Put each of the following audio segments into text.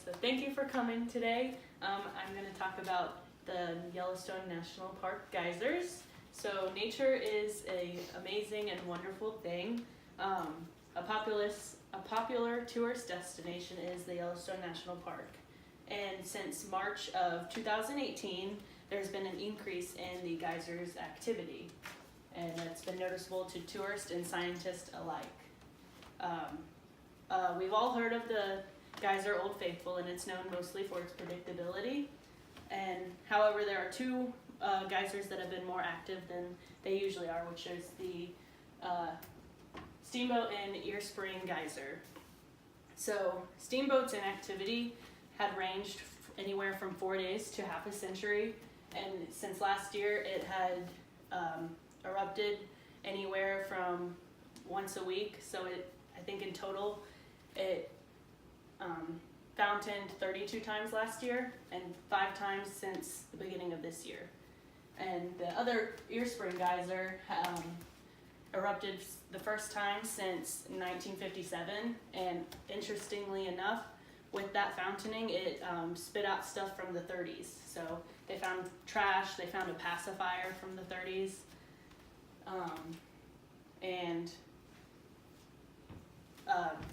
so thank you for coming today. I'm going to talk about the Yellowstone National Park geysers. So nature is an amazing and wonderful thing. A popular tourist destination is the Yellowstone National Park. And since March of 2018, there's been an increase in the geysers activity. And it's been noticeable to tourists and scientists alike. We've all heard of the geyser Old Faithful, and it's known mostly for its predictability. And however, there are two geysers that have been more active than they usually are, which is the Steamboat and Ear Spring Geyser. So steamboats in activity had ranged anywhere from 4 days to half a century, and since last year it had erupted anywhere from once a week. So I think in total it fountained 32 times last year and 5 times since the beginning of this year. And the other Ear Spring Geyser erupted the first time since 1957, and interestingly enough, with that fountaining, it spit out stuff from the 30s. So they found trash, they found a pacifier from the 30s, and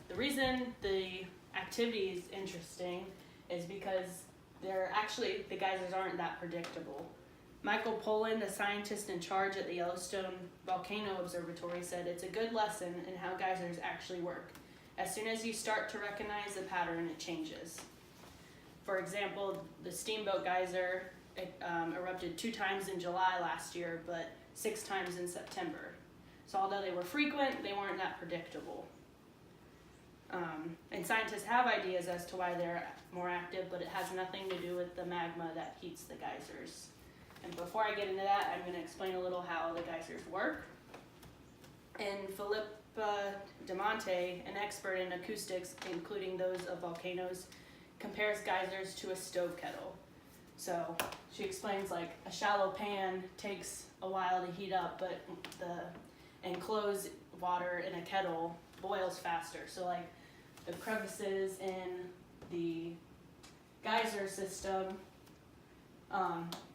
the reason the activity is interesting is because the geysers aren't that predictable. Michael Pollan, the scientist in charge at the Yellowstone Volcano Observatory, said it's a good lesson in how geysers actually work. As soon as you start to recognize the pattern, it changes. For example, the Steamboat Geyser erupted 2 times in July last year, but 6 times in September. So although they were frequent, they weren't that predictable. And scientists have ideas as to why they're more active, but it has nothing to do with the magma that heats the geysers. And before I get into that, I'm going to explain a little how the geysers work. And Philippa DeMonte, an expert in acoustics, including those of volcanoes, compares geysers to a stove kettle. So she explains like a shallow pan takes a while to heat up, but the enclosed water in a kettle boils faster. So like the crevices in the geyser system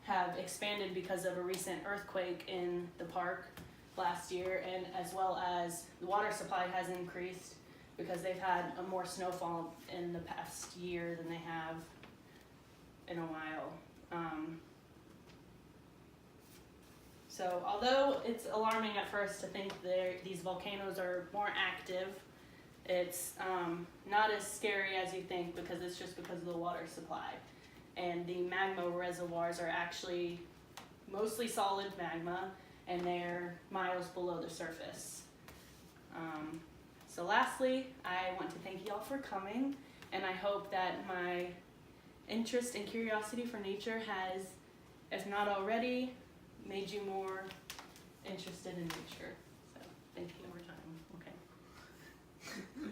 have expanded because of a recent earthquake in the park last year, and as well as the water supply has increased because they've had a more snowfall in the past year than they have in a while. So although it's alarming at first to think these volcanoes are more active, it's not as scary as you think, because it's just because of the water supply. And the magma reservoirs are actually mostly solid magma, and they're miles below the surface. So lastly, I want to thank you all for coming, and I hope that my interest and curiosity for nature has, if not already, made you more interested in nature. So thank you one more time. Okay.